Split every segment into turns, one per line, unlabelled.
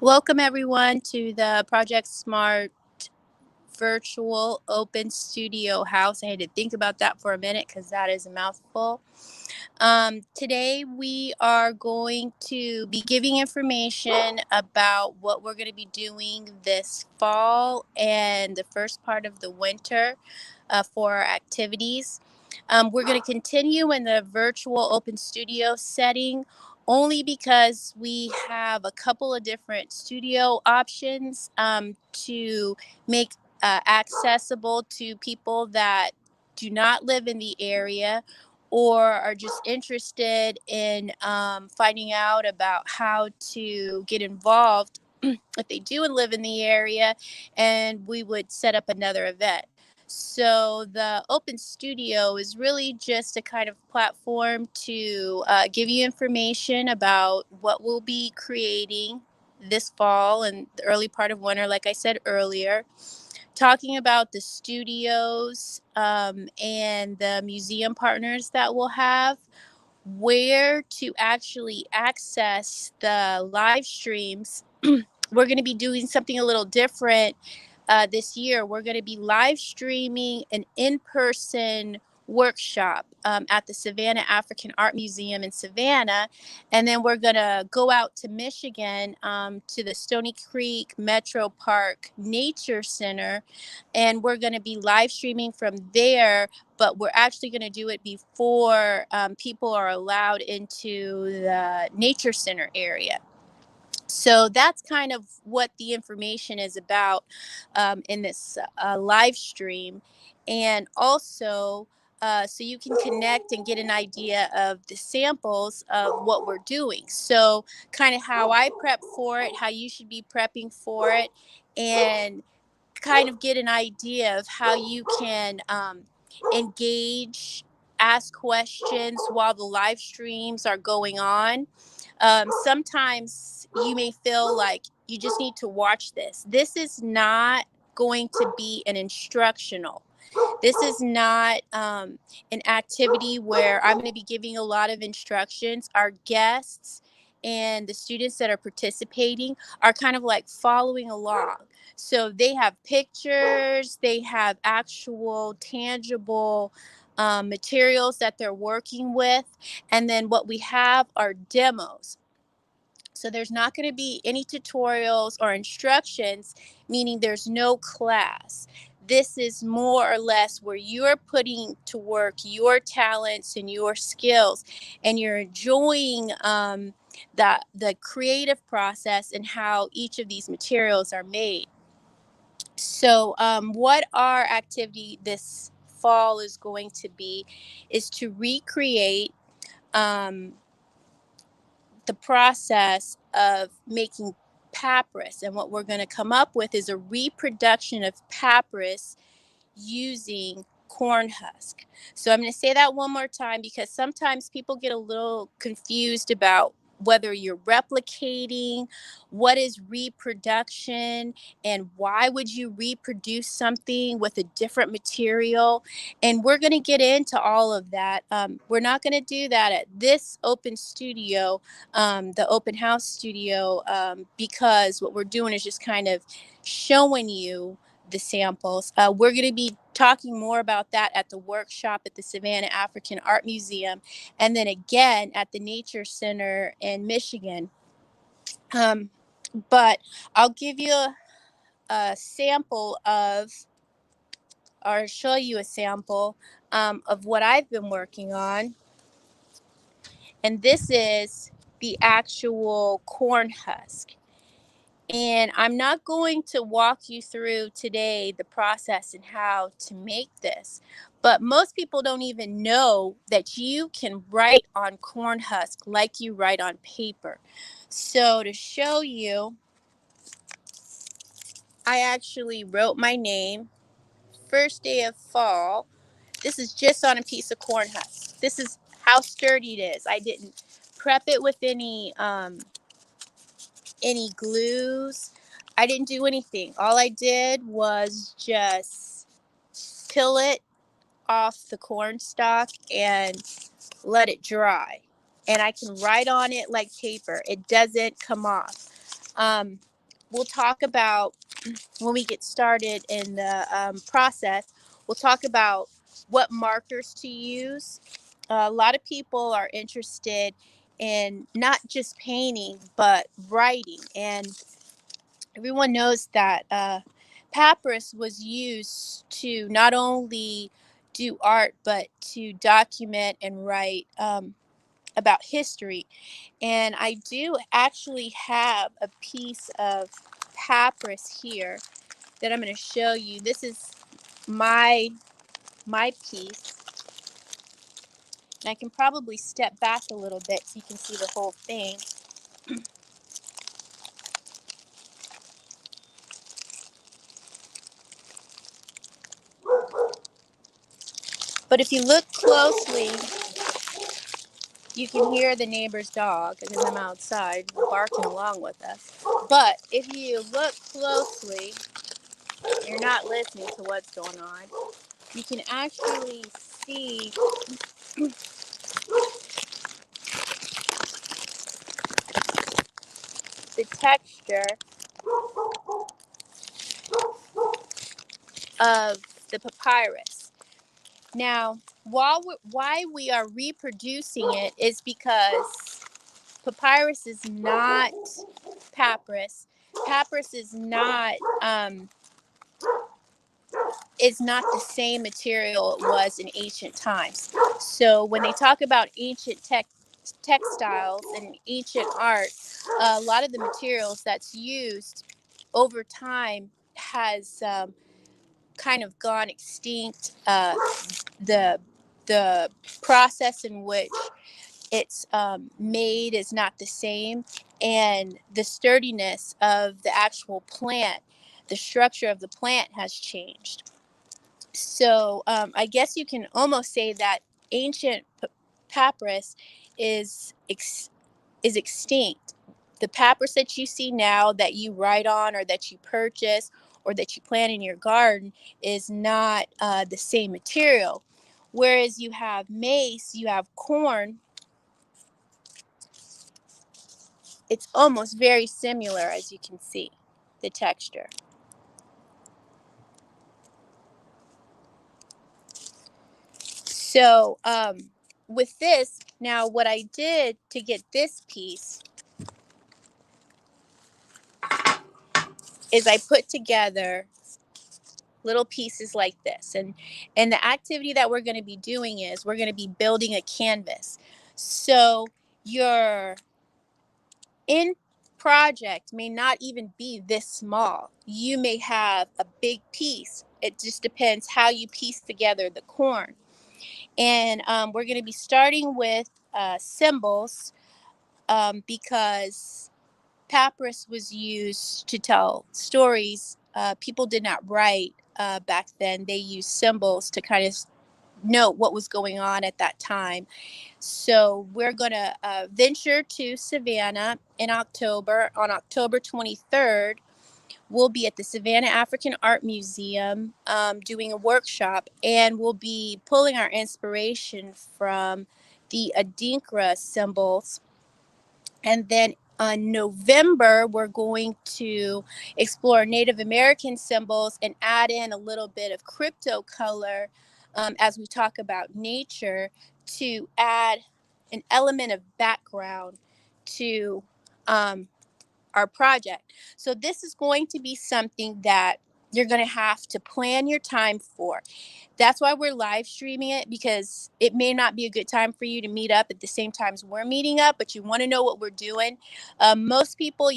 Welcome everyone to the Project S.M.A.R.T virtual open studio house. I had to think about that for a minute because that is a mouthful. Today we are going to be giving information about what we're going to be doing this fall and the first part of the winter for our activities. We're going to continue in the virtual open studio setting only because we have a couple of different studio options to make accessible to people that do not live in the area or are just interested in finding out about how to get involved if they do live in the area, and we would set up another event. So the open studio is really just a kind of platform to give you information about what we'll be creating this fall and the early part of winter, like I said earlier, talking about the studios and the museum partners that we'll have, where to actually access the live streams. We're going to be doing something a little different this year. We're going to be live streaming an in-person workshop at the Savannah African Art Museum in Savannah. And then we're going to go out to Michigan to the Stony Creek Metro Park Nature Center. And we're going to be live streaming from there, but we're actually going to do it before people are allowed into the Nature Center area. So that's kind of what the information is about in this live stream. And also, so you can connect and get an idea of the samples of what we're doing. So, kind of how I prep for it, how you should be prepping for it, and kind of get an idea of how you can engage, ask questions while the live streams are going on. Sometimes you may feel like you just need to watch this. This is not going to be an instructional. This is not an activity where I'm going to be giving a lot of instructions. Our guests and the students that are participating are kind of like following along. So they have pictures, they have actual tangible materials that they're working with. And then what we have are demos. So there's not going to be any tutorials or instructions, meaning there's no class. This is more or less where you're putting to work your talents and your skills, and you're enjoying the creative process and how each of these materials are made. So, what our activity this fall is going to be is to recreate um, the process of making papyrus. And what we're going to come up with is a reproduction of papyrus using corn husk. So I'm going to say that one more time because sometimes people get a little confused about whether you're replicating, what is reproduction, and why would you reproduce something with a different material. And we're going to get into all of that. We're not going to do that at this open studio, the open house studio, because what we're doing is just kind of showing you the samples. We're going to be talking more about that at the workshop at the Savannah African Art Museum, and then again at the Nature Center in Michigan. But I'll give you a sample of, or show you a sample of what I've been working on. And this is the actual corn husk. And I'm not going to walk you through today the process and how to make this, but most people don't even know that you can write on corn husk like you write on paper. So to show you, I actually wrote my name, first day of fall. This is just on a piece of corn husk. This is how sturdy it is. I didn't prep it with any glues. I didn't do anything. All I did was just peel it off the corn stalk and let it dry. And I can write on it like paper. It doesn't come off. we'll talk about, when we get started in the process, we'll talk about what markers to use. A lot of people are interested in not just painting, but writing. And everyone knows that papyrus was used to not only do art, but to document and write about history. And I do actually have a piece of papyrus here that I'm going to show you. This is my piece. And I can probably step back a little bit so you can see the whole thing. But if you look closely, you can hear the neighbor's dog because I'm outside barking along with us. But if you look closely, you're not listening to what's going on. You can actually see the texture of the papyrus. Now, why we are reproducing it is because papyrus is not papyrus. Papyrus is not the same material it was in ancient times. So when they talk about ancient textiles and ancient art, a lot of the materials that's used over time has kind of gone extinct. The the process in which it's made is not the same, and the sturdiness of the actual plant, the structure of the plant has changed. So I guess you can almost say that ancient papyrus is is extinct. The papyrus that you see now, that you write on or that you purchase or that you plant in your garden, is not the same material. Whereas you have maize, you have corn, it's almost very similar, as you can see, the texture. So with this, now what I did to get this piece is I put together little pieces like this. And the activity that we're going to be doing is we're going to be building a canvas. So your in project may not even be this small. You may have a big piece. It just depends how you piece together the corn. And we're going to be starting with symbols, because papyrus was used to tell stories. People did not write back then. They used symbols to kind of note what was going on at that time. So we're going to venture to Savannah in October. On October 23rd, we'll be at the Savannah African Art Museum doing a workshop, and we'll be pulling our inspiration from the Adinkra symbols. And then on November, we're going to explore Native American symbols and add in a little bit of crypto color as we talk about nature, to add an element of background to our project. So this is going to be something that you're going to have to plan your time for. That's why we're live streaming it, because it may not be a good time for you to meet up at the same times we're meeting up, but you want to know what we're doing. Most people,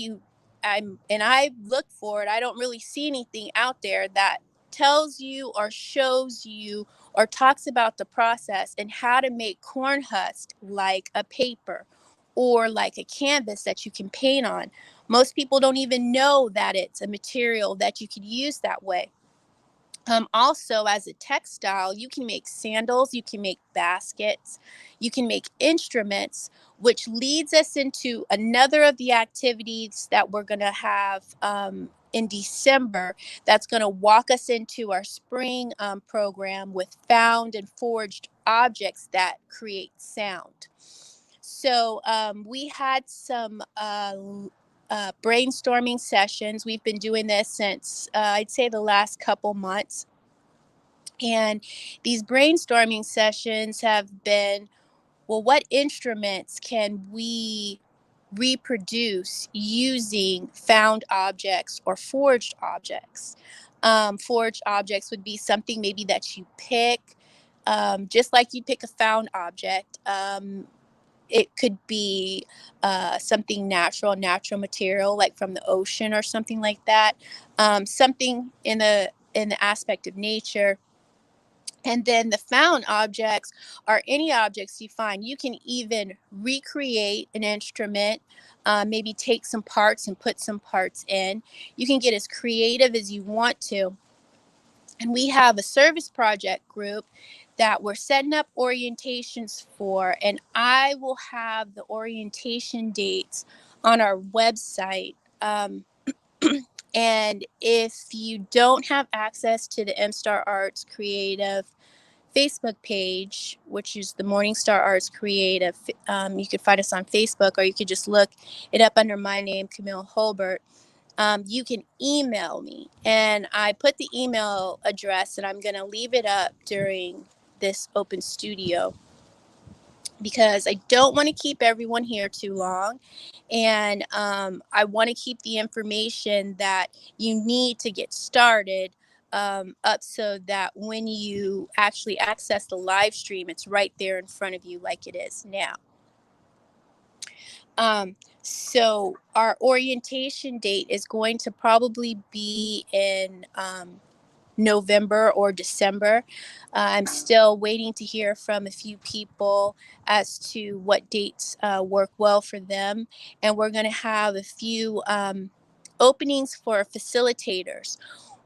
I look for it, I don't really see anything out there that tells you or shows you or talks about the process and how to make corn husk like a paper or like a canvas that you can paint on. Most people don't even know that it's a material that you could use that way. Also, as a textile, you can make sandals, you can make baskets, you can make instruments, which leads us into another of the activities that we're going to have in December. That's going to walk us into our spring program with found and forged objects that create sound. So we had some brainstorming sessions. We've been doing this since I'd say the last couple months. And these brainstorming sessions have been, well, what instruments can we reproduce using found objects or forged objects? Forged objects would be something maybe that you pick, just like you pick a found object. It could be something natural material, like from the ocean or something like that. Something in the aspect of nature. And then the found objects are any objects you find. You can even recreate an instrument, maybe take some parts and put some parts in. You can get as creative as you want to. And we have a service project group that we're setting up orientations for. And I will have the orientation dates on our website. And if you don't have access to the M-Star Arts Creative Facebook page, which is the Morningstar Arts Creative, you could find us on Facebook, or you could just look it up under my name, Camille Holbert. You can email me, and I put the email address, and I'm going to leave it up during this open studio because I don't want to keep everyone here too long. And I want to keep the information that you need to get started up so that when you actually access the live stream, it's right there in front of you like it is now. So our orientation date is going to probably be in November or December. I'm still waiting to hear from a few people as to what dates work well for them. And we're going to have a few openings for facilitators.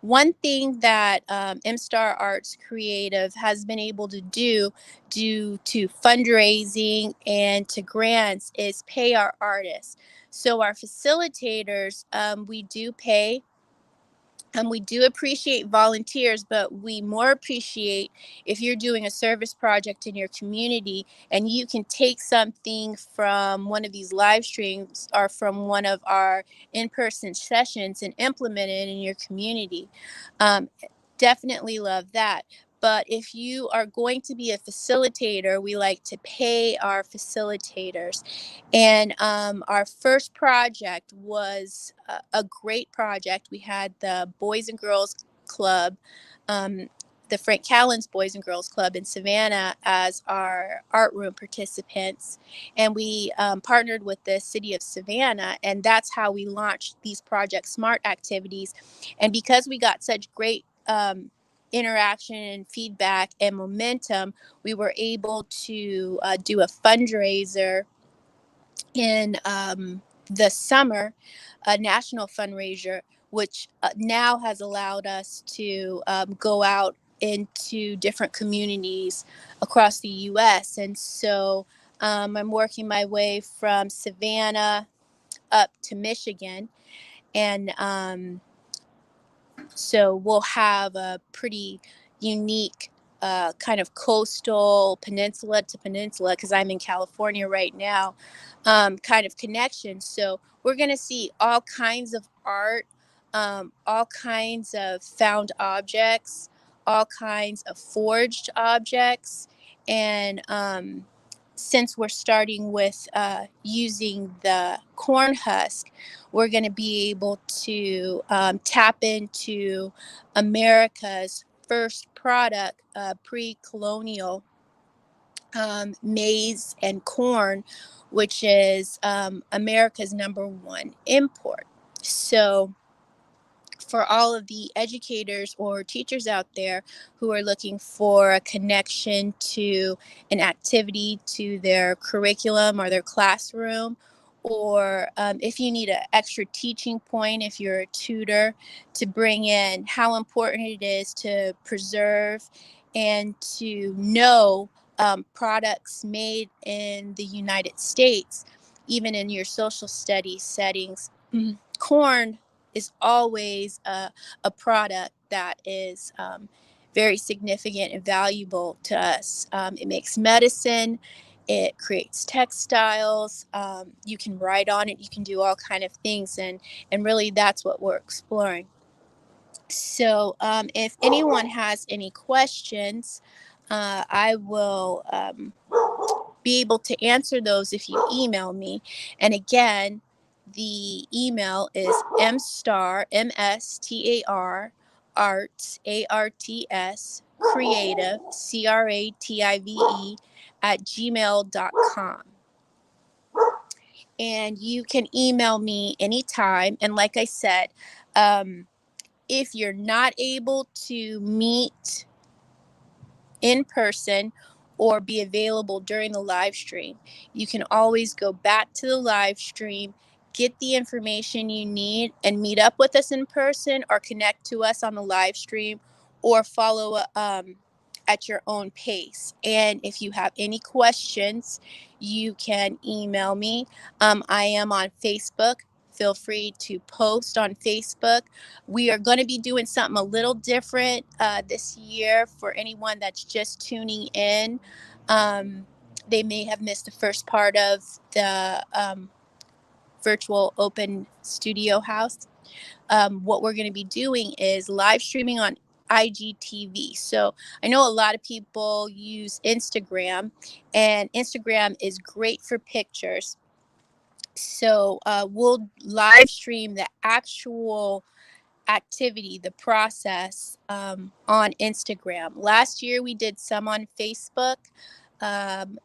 One thing that M-Star Arts Creative has been able to do due to fundraising and to grants is pay our artists. So our facilitators, we do pay. We do appreciate volunteers, but we more appreciate if you're doing a service project in your community and you can take something from one of these live streams or from one of our in-person sessions and implement it in your community. Definitely love that. But if you are going to be a facilitator, we like to pay our facilitators. And our first project was a great project. We had the Boys and Girls Club, the Frank Callen's Boys and Girls Club in Savannah as our art room participants. And we partnered with the city of Savannah, and that's how we launched these Project S.M.A.R.T activities. And because we got such great interaction and feedback and momentum, we were able to do a fundraiser in the summer, a national fundraiser, which now has allowed us to go out into different communities across the U.S. And so I'm working my way from Savannah up to Michigan. And so we'll have a pretty unique kind of coastal peninsula to peninsula, because I'm in California right now, kind of connection. So we're going to see all kinds of art, all kinds of found objects, all kinds of forged objects. And since we're starting with using the corn husk, we're going to be able to tap into America's first product, pre-colonial maize and corn, which is America's #1 import. So for all of the educators or teachers out there who are looking for a connection to an activity, to their curriculum or their classroom, or if you need an extra teaching point, if you're a tutor, to bring in how important it is to preserve and to know products made in the United States, even in your social studies settings. Corn is always a product that is very significant and valuable to us. It makes medicine. It creates textiles. You can write on it. You can do all kind of things, and really that's what we're exploring. So if anyone has any questions, I will be able to answer those if you email me. And again, the email is mstar, M-S-T-A-R, arts, A-R-T-S, creative, C-R-A-T-I-V-E, at gmail.com. And you can email me anytime. And like I said, if you're not able to meet in person or be available during the live stream, you can always go back to the live stream, get the information you need, and meet up with us in person or connect to us on the live stream or follow at your own pace. And if you have any questions, you can email me. I am on Facebook. Feel free to post on Facebook. We are going to be doing something a little different this year for anyone that's just tuning in. They may have missed the first part of the virtual open studio house. What we're going to be doing is live streaming on IGTV. So I know a lot of people use Instagram, and Instagram is great for pictures. So we'll live stream the actual activity, the process, on Instagram. Last year we did some on Facebook. Um,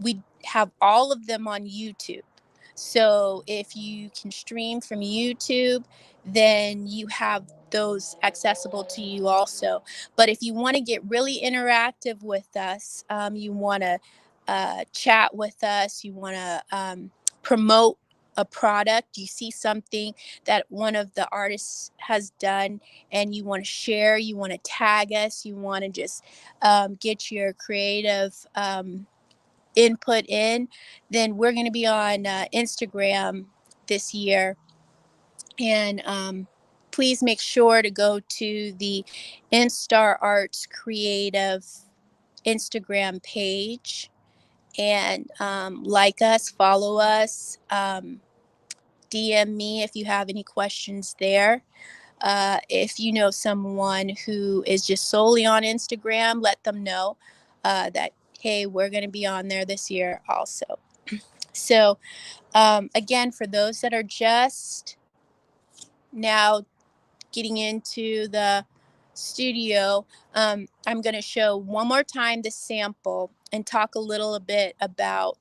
we have all of them on YouTube. So if you can stream from YouTube, then you have those accessible to you also. But if you want to get really interactive with us, you want to chat with us, you want to promote a product, you see something that one of the artists has done and you want to share, you want to tag us, you want to just get your creative input in, then we're going to be on Instagram this year. And please make sure to go to the Instar Arts Creative Instagram page and like us, follow us, DM me if you have any questions there. If you know someone who is just solely on Instagram, let them know that, hey, we're going to be on there this year also. So, again, for those that are just now getting into the studio, I'm going to show one more time the sample and talk a little bit about,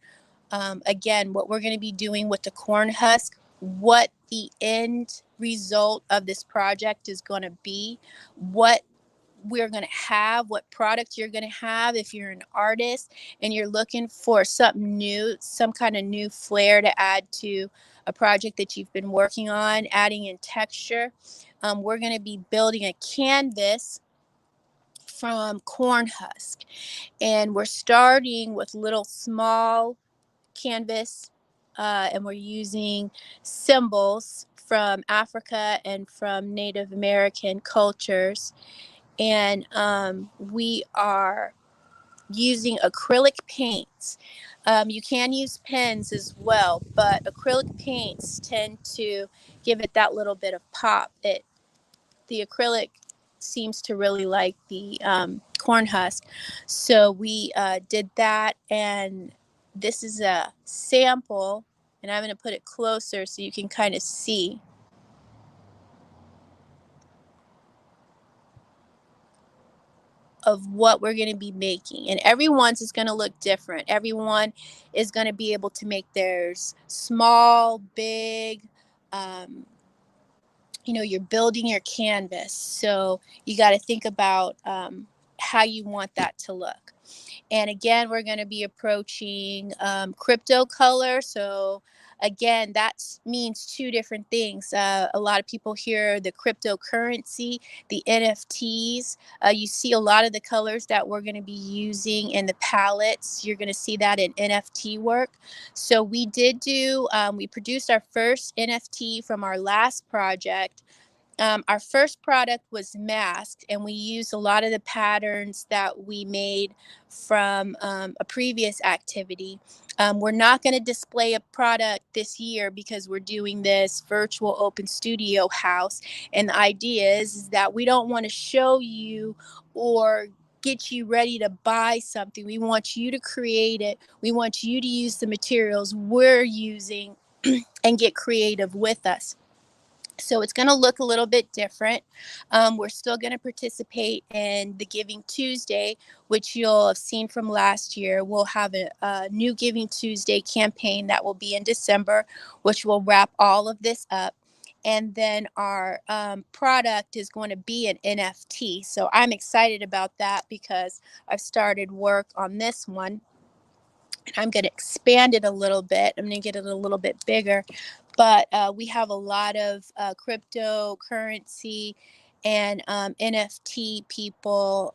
again, what we're going to be doing with the corn husk, what the end result of this project is going to be, what we're going to have, what product you're going to have if you're an artist and you're looking for something new, some kind of new flair to add to a project that you've been working on, adding in texture. We're going to be building a canvas from corn husk, and we're starting with little small canvas, and we're using symbols from Africa and from Native American cultures. And we are using acrylic paints. You can use pens as well, but acrylic paints tend to give it that little bit of pop. The acrylic seems to really like the corn husk. So we did that, and this is a sample, and I'm going to put it closer so you can kind of see. Of what we're going to be making, and everyone's is going to look different. Everyone is going to be able to make theirs small, big. You're building your canvas, so you got to think about how you want that to look. And again, we're going to be approaching crypto color. So again, that means two different things. A lot of people hear the cryptocurrency, the NFTs. You see a lot of the colors that we're going to be using in the palettes. You're going to see that in NFT work. So we produced our first NFT from our last project. our first product was masked, and we used a lot of the patterns that we made from a previous activity. We're not going to display a product this year because we're doing this virtual open studio house. And the idea is that we don't want to show you or get you ready to buy something. We want you to create it. We want you to use the materials we're using and get creative with us. So it's going to look a little bit different. We're still going to participate in the Giving Tuesday, which you'll have seen from last year. We'll have a new Giving Tuesday campaign that will be in December, which will wrap all of this up. And then our product is going to be an NFT. So I'm excited about that because I've started work on this one. And I'm going to expand it a little bit. I'm going to get it a little bit bigger. But we have a lot of cryptocurrency and NFT people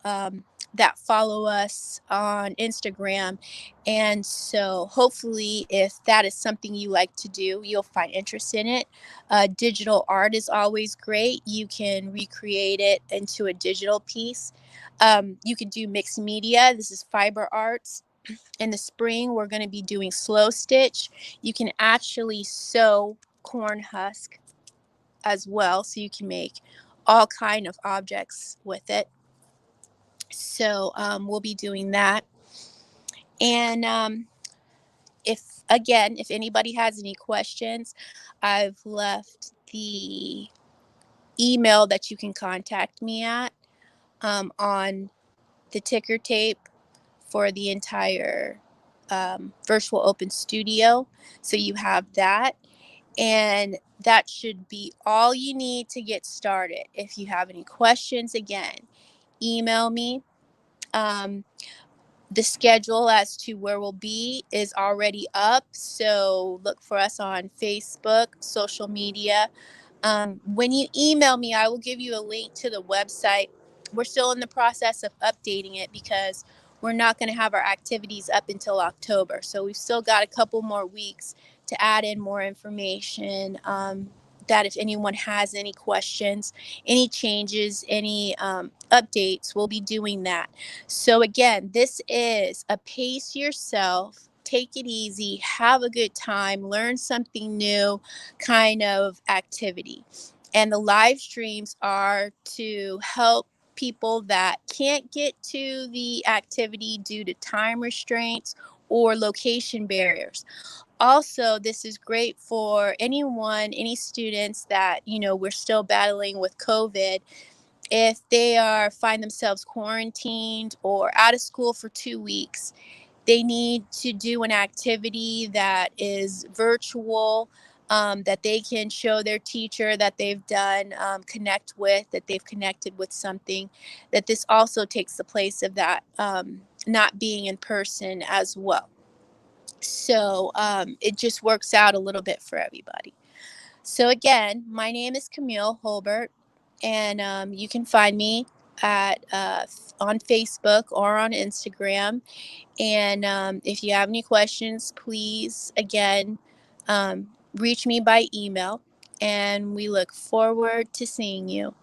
that follow us on Instagram. And so hopefully, if that is something you like to do, you'll find interest in it. Digital art is always great. You can recreate it into a digital piece. You can do mixed media. This is fiber arts. In the spring, we're going to be doing slow stitch. You can actually sew corn husk as well, so you can make all kind of objects with it. So we'll be doing that. And if anybody has any questions, I've left the email that you can contact me at on the ticker tape for the entire virtual open studio. So you have that. And that should be all you need to get started. If you have any questions, again, email me. Um, the schedule as to where we'll be is already up. So look for us on Facebook, social media. When you email me, I will give you a link to the website. We're still in the process of updating it because we're not going to have our activities up until October. So we've still got a couple more weeks to add in more information. That if anyone has any questions, any changes, any updates, we'll be doing that. So again, this is a pace yourself, take it easy, have a good time, learn something new kind of activity. And the live streams are to help people that can't get to the activity due to time restraints or location barriers. Also, this is great for anyone, any students that, we're still battling with COVID. If they find themselves quarantined or out of school for 2 weeks, they need to do an activity that is virtual, that they can show their teacher that they've done, that they've connected with something, that this also takes the place of that not being in person as well. So it just works out a little bit for everybody. So again, my name is Camille Holbert, and you can find me at on Facebook or on Instagram. And if you have any questions, please again reach me by email. And we look forward to seeing you.